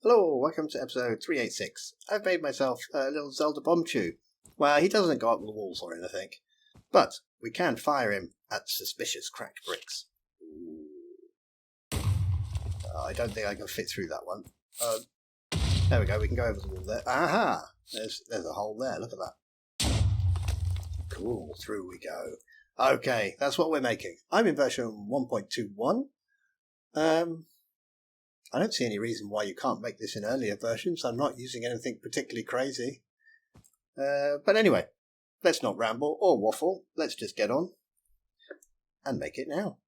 Hello, welcome to episode 386. I've made myself a little Zelda Bombchu. Well, he doesn't go up the walls or anything, but we can fire him at suspicious cracked bricks. I don't think I can fit through that one. There we go, we can go over the wall there. Aha! There's a hole there, look at that. Cool, through we go. Okay, that's what we're making. I'm in version 1.21. I don't see any reason why you can't make this in earlier versions. I'm not using anything particularly crazy. But anyway, let's not ramble or waffle. Let's just get on and make it now.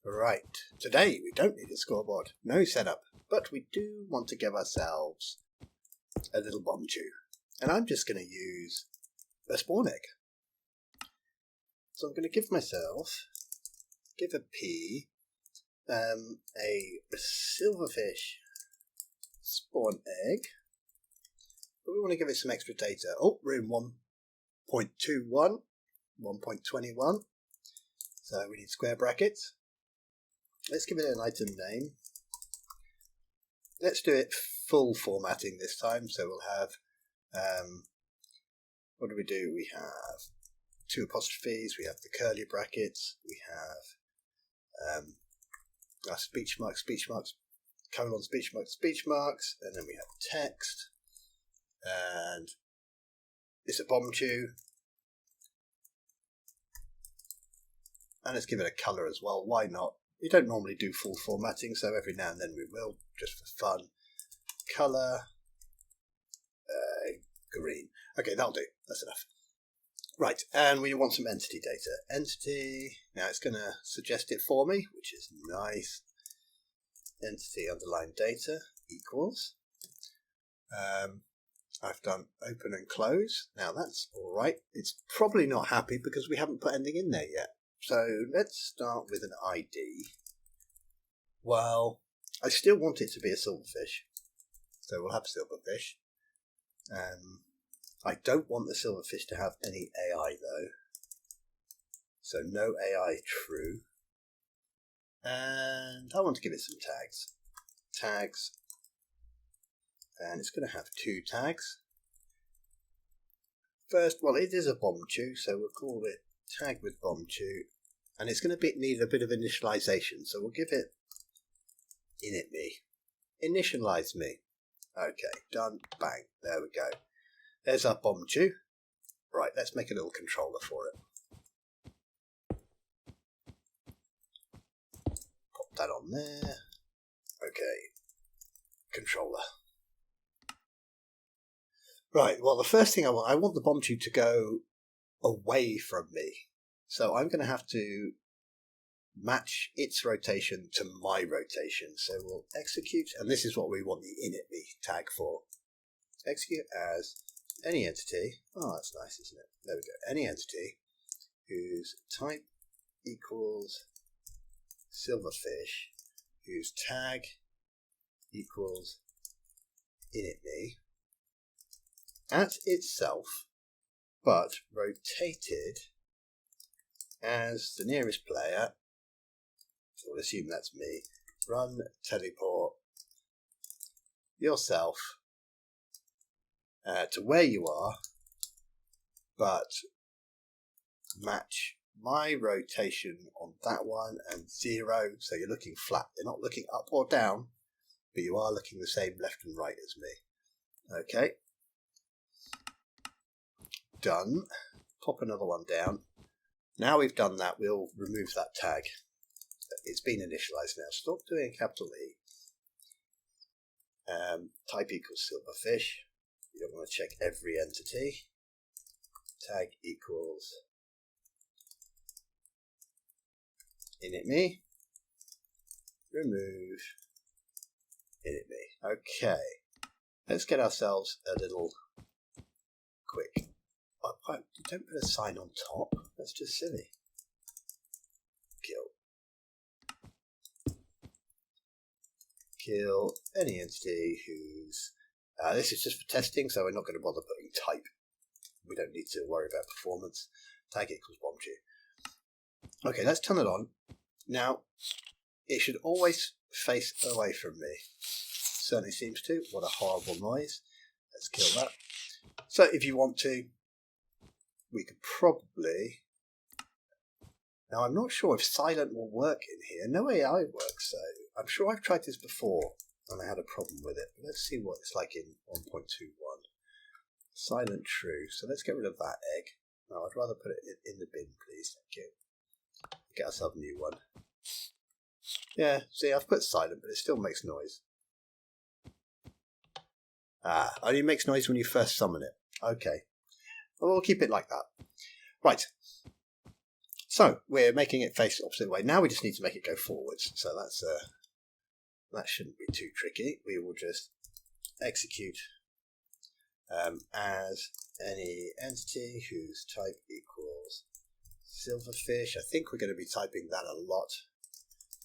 Right, today we don't need a scoreboard, no setup, but we do want to give ourselves a little Bombchu. And I'm just going to use a spawn egg. So I'm going to give a P, a silverfish spawn egg, but we want to give it some extra data. Oh, we're in 1.21, 1.21, so we need square brackets. Let's give it an item name. Let's do it full formatting this time, so we'll have, what do? We have 2 apostrophes, we have the curly brackets, we have speech marks, colon, speech marks, and then we have text, and it's a Bombchu, and let's give it a colour as well, why not? We don't normally do full formatting, so every now and then we will, just for fun. Colour, green. Okay, that'll do, that's enough. Right, and we want some entity data. Entity, now it's going to suggest it for me, which is nice. Entity underline data equals. I've done open and close. Now that's alright. It's probably not happy because we haven't put anything in there yet. So let's start with an ID. Well, I still want it to be a silverfish. So we'll have silverfish. I don't want the silverfish to have any AI though. So no AI true. And I want to give it some tags. Tags. And it's going to have 2 tags. First, well, it is a Bombchu, so we'll call it tag with Bombchu. And it's going to need a bit of initialization, so we'll give it init me. Initialize me. Okay, done. Bang. There we go. There's our Bombchu. Right, let's make a little controller for it. Pop that on there. Okay, controller. Right, well, the first thing I want the Bombchu to go away from me. So I'm going to have to match its rotation to my rotation. So we'll execute, and this is what we want the init me tag for. Execute as any entity. Oh, that's nice, isn't it? There we go. Any entity whose type equals silverfish, whose tag equals init me at itself, but rotated as the nearest player. So we'll assume that's me. Run teleport yourself to where you are, but match my rotation on that one and 0, so you're looking flat. You're not looking up or down, but you are looking the same left and right as me. Okay. Done. Pop another one down. Now we've done that, we'll remove that tag. It's been initialized now. Stop doing capital E. Type equals silverfish. You don't want to check every entity. Tag equals init me. Remove init me. Okay. Let's get ourselves a little quick. Don't put a sign on top. That's just silly. Kill any entity whose... this is just for testing, so we're not going to bother putting type. We don't need to worry about performance. Tag equals Bombchu. Okay, let's turn it on. Now, it should always face away from me. certainly seems to. What a horrible noise. Let's kill that. So if you want to, we could probably... Now I'm not sure if silent will work in here. NoAI works, so I'm sure I've tried this before and I had a problem with it. But let's see what it's like in 1.21. Silent true. So let's get rid of that egg. No, I'd rather put it in the bin, please. Thank you. Get ourselves a new one. Yeah, see, I've put silent, but it still makes noise. Ah, only makes noise when you first summon it. Okay. Well, we'll keep it like that. Right. So, we're making it face the opposite way. Now we just need to make it go forwards. So that's that shouldn't be too tricky. We will just execute as any entity whose type equals silverfish. I think we're going to be typing that a lot.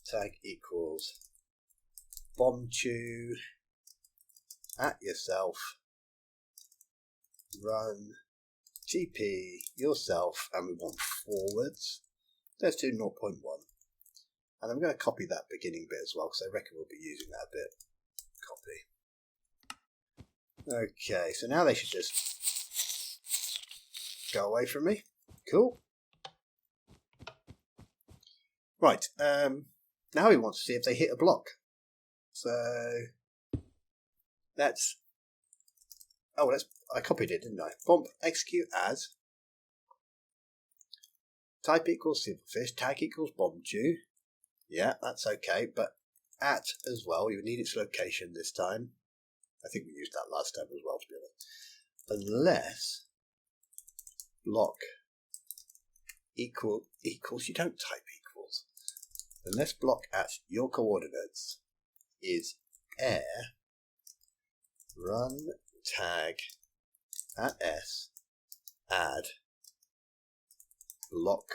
Tag equals Bombchu at yourself, run TP yourself, and we want forwards. Let's do 0.1. And I'm going to copy that beginning bit as well, because I reckon we'll be using that a bit. Copy. Okay, so now they should just go away from me. Cool. Right, now we want to see if they hit a block. So let's... Oh, I copied it, didn't I? Bomb execute as type equals silverfish, tag equals Bombchu. Yeah, that's okay, but at as well, you need its location this time. I think we used that last time as well, to be honest. Unless block equals, you don't type equals. Unless block at your coordinates is air, run tag at s, add block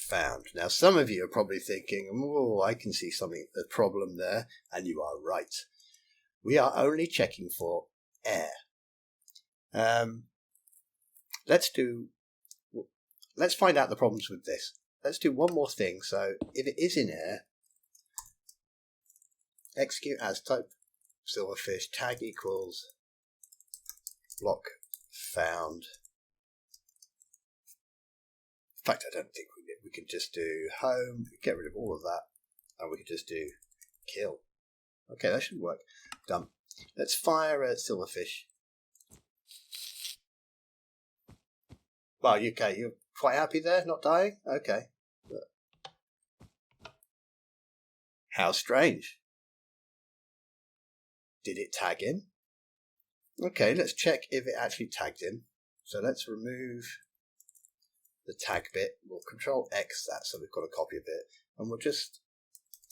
found. Now some of you are probably thinking, oh, I can see something, a problem there, and you are right. We are only checking for air. Let's find out the problems with this. Let's do one more thing. So if it is in air, execute as type silverfish, tag equals block found. In fact, I don't think we can just do home, get rid of all of that, and we can just do kill. Okay, that should work. Done. Let's fire a silverfish. Well, okay, you're quite happy there, not dying? Okay. How strange. Did it tag him? Okay, let's check if it actually tagged him. So let's remove the tag bit. We'll control X that so we've got a copy of it. And we'll just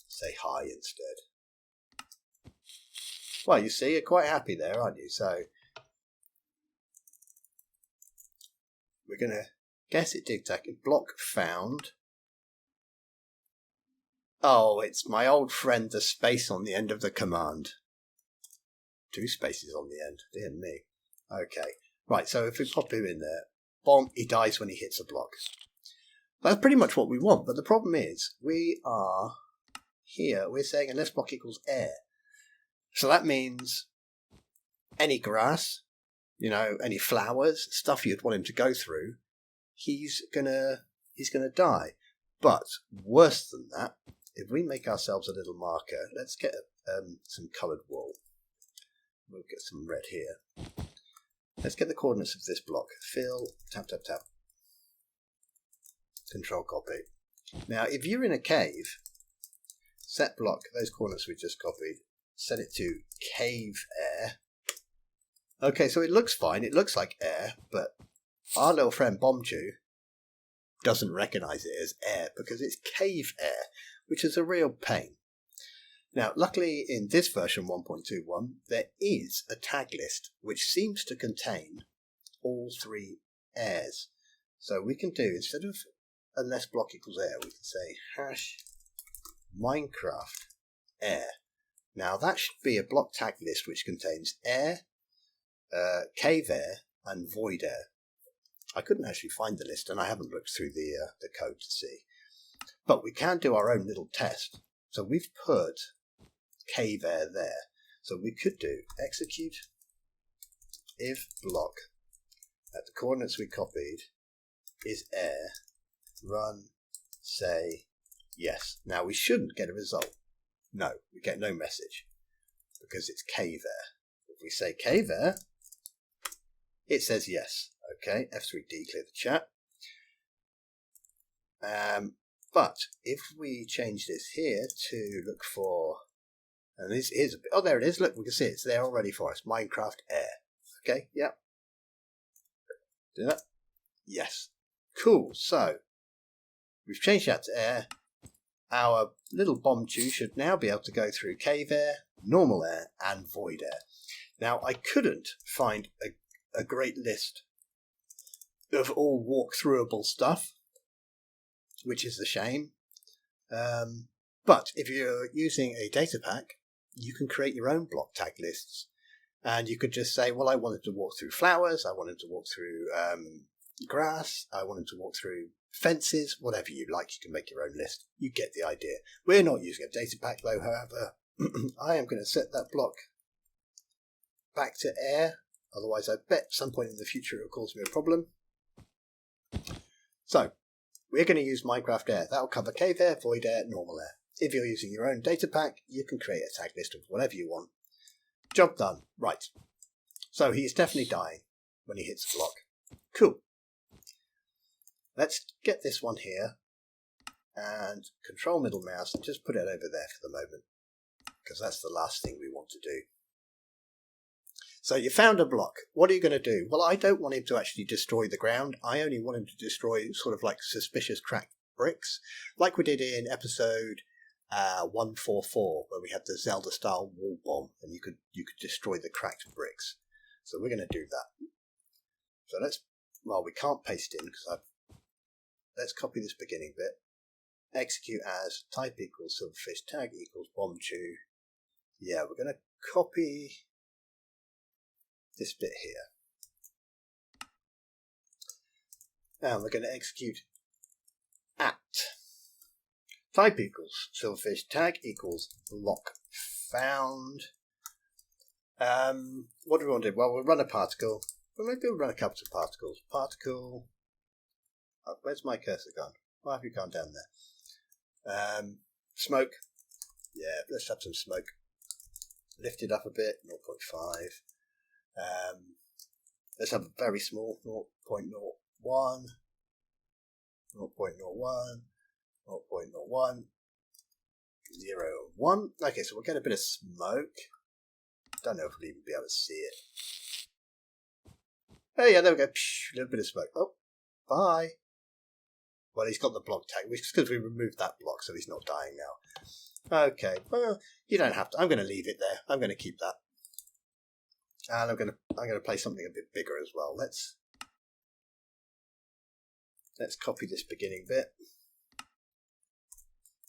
say hi instead. Well, you see, you're quite happy there, aren't you? So we're going to guess it did tag it. Block found. Oh, it's my old friend, the space on the end of the command. 2 spaces on the end, dear me. Okay, right, so if we pop him in there, bomb, he dies when he hits a block. That's pretty much what we want, but the problem is, we are here, we're saying unless block equals air. So that means any grass, you know, any flowers, stuff you'd want him to go through, he's gonna die. But worse than that, if we make ourselves a little marker, let's get some coloured wool. We'll get some red here. Let's get the coordinates of this block. Fill, tap, tap, tap. Control copy. Now, if you're in a cave, set block, those coordinates we just copied, set it to cave air. Okay, so it looks fine. It looks like air, but our little friend Bombchu doesn't recognize it as air because it's cave air, which is a real pain. Now, luckily in this version 1.21, there is a tag list which seems to contain all 3 airs. So we can do, instead of unless block equals air, we can say hash Minecraft air. Now that should be a block tag list which contains air, cave air, and void air. I couldn't actually find the list and I haven't looked through the code to see. But we can do our own little test. So we've put cave air there. So we could do execute if block at the coordinates we copied is air, run, say yes. Now we shouldn't get a result. No, we get no message because it's k there. If we say k there, it says yes. Okay, F3D, clear the chat. But if we change this here to look for, and this is, oh, there it is. Look, we can see it's there already for us. Minecraft air. Okay, yeah. Do that. Yes. Cool. So we've changed that to air. Our little Bombchu should now be able to go through cave air, normal air, and void air. Now, I couldn't find a great list of all walk-throughable stuff, which is a shame. But if you're using a data pack, you can create your own block tag lists. And you could just say, well, I wanted to walk through flowers, I wanted to walk through grass, I wanted to walk through fences, whatever you like, you can make your own list. You get the idea. We're not using a data pack though, however. I am going to set that block back to air, otherwise I bet at some point in the future it will cause me a problem. So, we're going to use Minecraft air. That will cover cave air, void air, normal air. If you're using your own data pack, you can create a tag list of whatever you want. Job done. Right. So he's definitely dying when he hits the block. Cool. Let's get this one here and control middle mouse and just put it over there for the moment, because that's the last thing we want to do. So you found a block. What are you going to do? Well, I don't want him to actually destroy the ground. I only want him to destroy sort of like suspicious cracked bricks, like we did in episode 144, where we had the Zelda style wall bomb, and you could destroy the cracked bricks. So we're going to do that. So we can't paste in because let's copy this beginning bit. Execute as type equals silverfish, tag equals bombchu. Yeah, we're going to copy this bit here. And we're going to execute at type equals silverfish, tag equals block found. What do we want to do? Well, we'll run a particle. Well, maybe we'll run a couple of particles. Particle. Oh, where's my cursor gone? Why have you gone down there? Smoke. Yeah, let's have some smoke. Lift it up a bit, 0.5. Let's have a very small 0.01, 0.01, 0.01, 0.1. Okay, so we'll get a bit of smoke. Don't know if we'll even be able to see it. Oh yeah, there we go. Psh, a little bit of smoke. Oh, bye. Well, he's got the block tag, which is because we removed that block, so he's not dying now. Okay, well, you don't have to. I'm going to leave it there. I'm going to keep that. And I'm going to play something a bit bigger as well. Let's copy this beginning bit.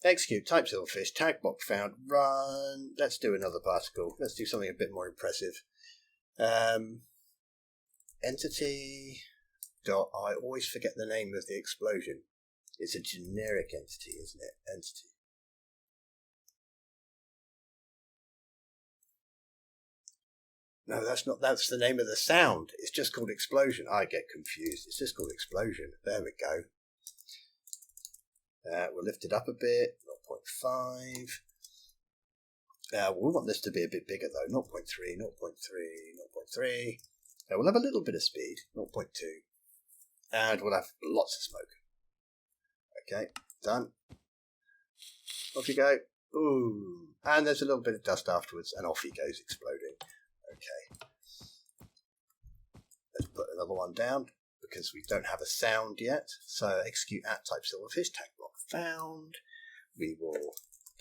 Execute, type silverfish, tag block found, run. Let's do another particle. Let's do something a bit more impressive. Entity dot. I always forget the name of the explosion. It's a generic entity, isn't it? Entity. No, that's not. That's the name of the sound. It's just called explosion. I get confused. It's just called explosion. There we go. We'll lift it up a bit. 0.5. We want this to be a bit bigger though. 0.3, 0.3, 0.3. We'll have a little bit of speed. 0.2. And we'll have lots of smoke. Okay, done. Off you go. Ooh. And there's a little bit of dust afterwards, and off he goes exploding. Okay. Let's put another one down, because we don't have a sound yet. So execute at type silverfish, tag block found. We will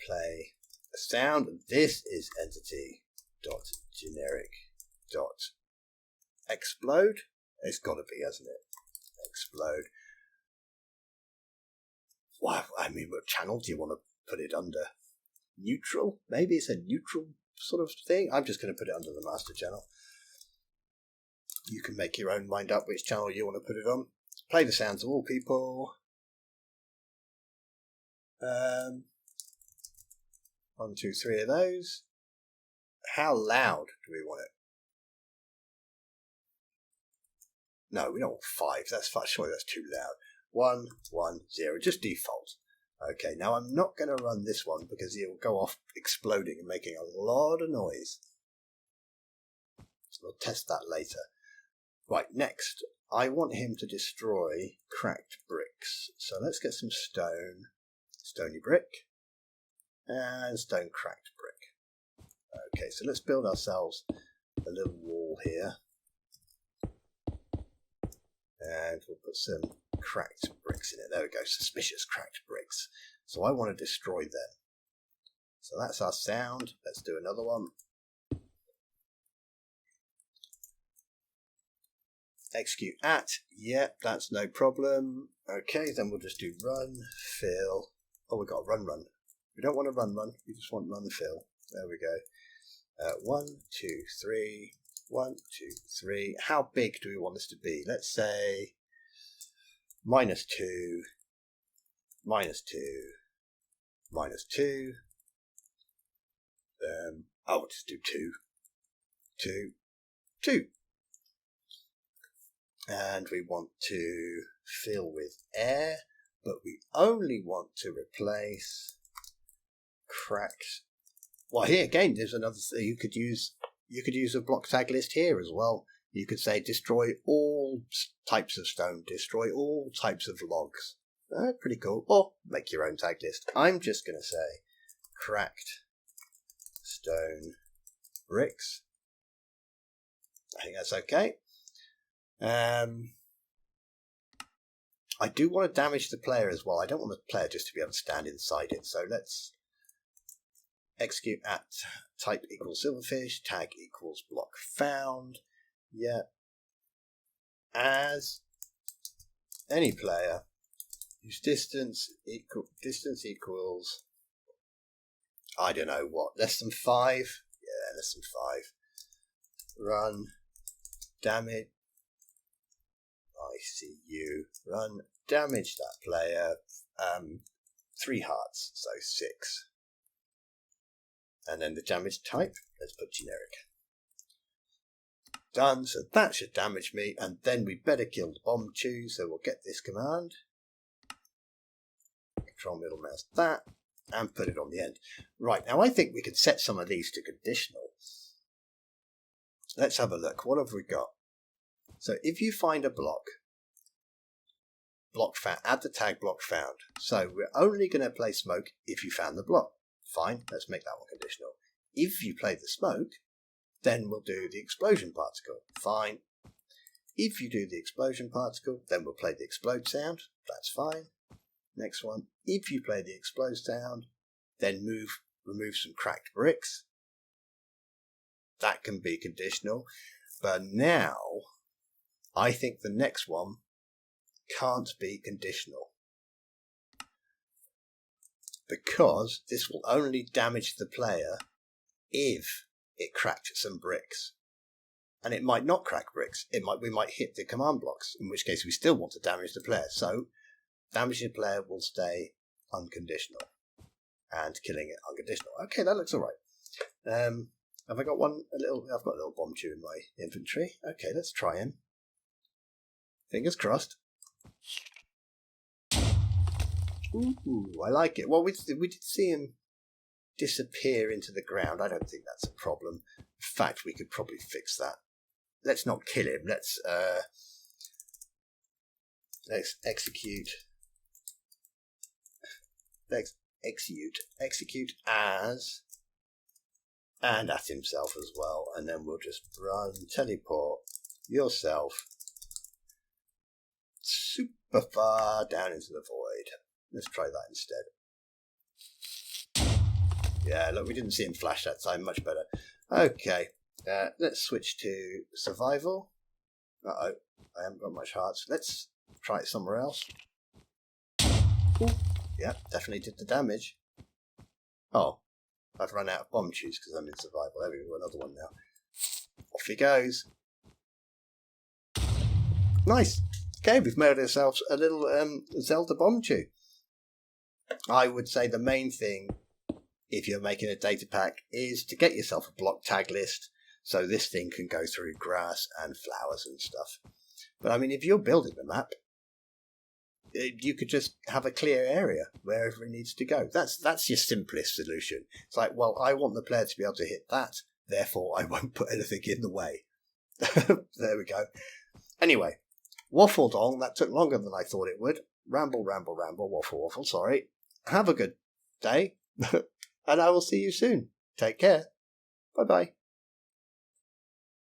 play a sound. This is entity dot generic dot explode. It's got to be, hasn't it? Explode. Wow, I mean, what channel do you want to put it under? Neutral? Maybe it's a neutral sort of thing. I'm just going to put it under the master channel. You can make your own mind up which channel you want to put it on. Play the sounds of all people. 1, 2, 3 of those. How loud do we want it? No, we don't want 5. That's 5. Surely that's too loud. 1, 1, 0. Just default. Okay, now I'm not going to run this one because it'll go off exploding and making a lot of noise. So we'll test that later. Right, next, I want him to destroy cracked bricks. So let's get some stone, stony brick, and stone cracked brick. Okay, so let's build ourselves a little wall here. And we'll put some cracked bricks in it. There we go, suspicious cracked bricks. So I want to destroy them. So that's our sound. Let's do another one. Execute at. Yep, that's no problem. Okay, then we'll just do run, fill. Oh, we've got run. We don't want to run. We just want run, fill. There we go. 1, 2, 3. 1, 2, 3. How big do we want this to be? Let's say -2, -2, -2. I'll just do 2, 2, 2. And we want to fill with air, but we only want to replace cracks. Well, here again, there's another thing you could use. You could use a block tag list here as well. You could say destroy all types of stone, destroy all types of logs. Pretty cool. Or make your own tag list. I'm just going to say cracked stone bricks. I think that's okay. I do want to damage the player as well. I don't want the player just to be able to stand inside it. So let's execute at type equals silverfish, tag equals block found. Yeah. As any player whose distance equals, I don't know what, less than 5. Yeah, less than 5. Run damage. I see you. Run damage that player. 3 hearts, so 6. And then the damage type, let's put generic. Done, so that should damage me, and then we better kill the Bombchu, so we'll get this command. Control middle mouse that, and put it on the end. Right, now I think we could set some of these to conditional. Let's have a look. What have we got? So if you find a block found, add the tag block found. So we're only going to play smoke if you found the block. Fine, let's make that one conditional. If you play the smoke, then we'll do the explosion particle. Fine. If you do the explosion particle, then we'll play the explode sound. That's fine. Next one. If you play the explode sound, then remove some cracked bricks. That can be conditional. But now, I think the next one can't be conditional. Because this will only damage the player if it cracked some bricks. And it might not crack bricks. We might hit the command blocks, in which case we still want to damage the player. So damaging the player will stay unconditional. And killing it unconditional. Okay, that looks alright. Have I got one? I've got a little Bombchu in my inventory. Okay, let's try him. Fingers crossed. Ooh, I like it. Well, we did see him disappear into the ground. I don't think that's a problem. In fact, we could probably fix that. Let's not kill him. Let's execute. Let's execute as and at himself as well, and then we'll just run teleport yourself super far down into the void. Let's try that instead. Yeah, look, we didn't see him flash that time. Much better. Okay, let's switch to survival. Uh-oh, I haven't got much hearts. Let's try it somewhere else. Ooh. Yeah, definitely did the damage. Oh, I've run out of Bombchus because I'm in survival. There we go, another one now. Off he goes. Nice. Okay, we've made ourselves a little Zelda Bombchu. I would say the main thing if you're making a data pack, is to get yourself a block tag list so this thing can go through grass and flowers and stuff. But I mean, if you're building the map, you could just have a clear area wherever it needs to go. That's your simplest solution. It's like, well, I want the player to be able to hit that, therefore I won't put anything in the way. There we go. Anyway, waffled on. That took longer than I thought it would. Ramble, waffle, sorry. Have a good day, and I will see you soon. Take care. Bye-bye.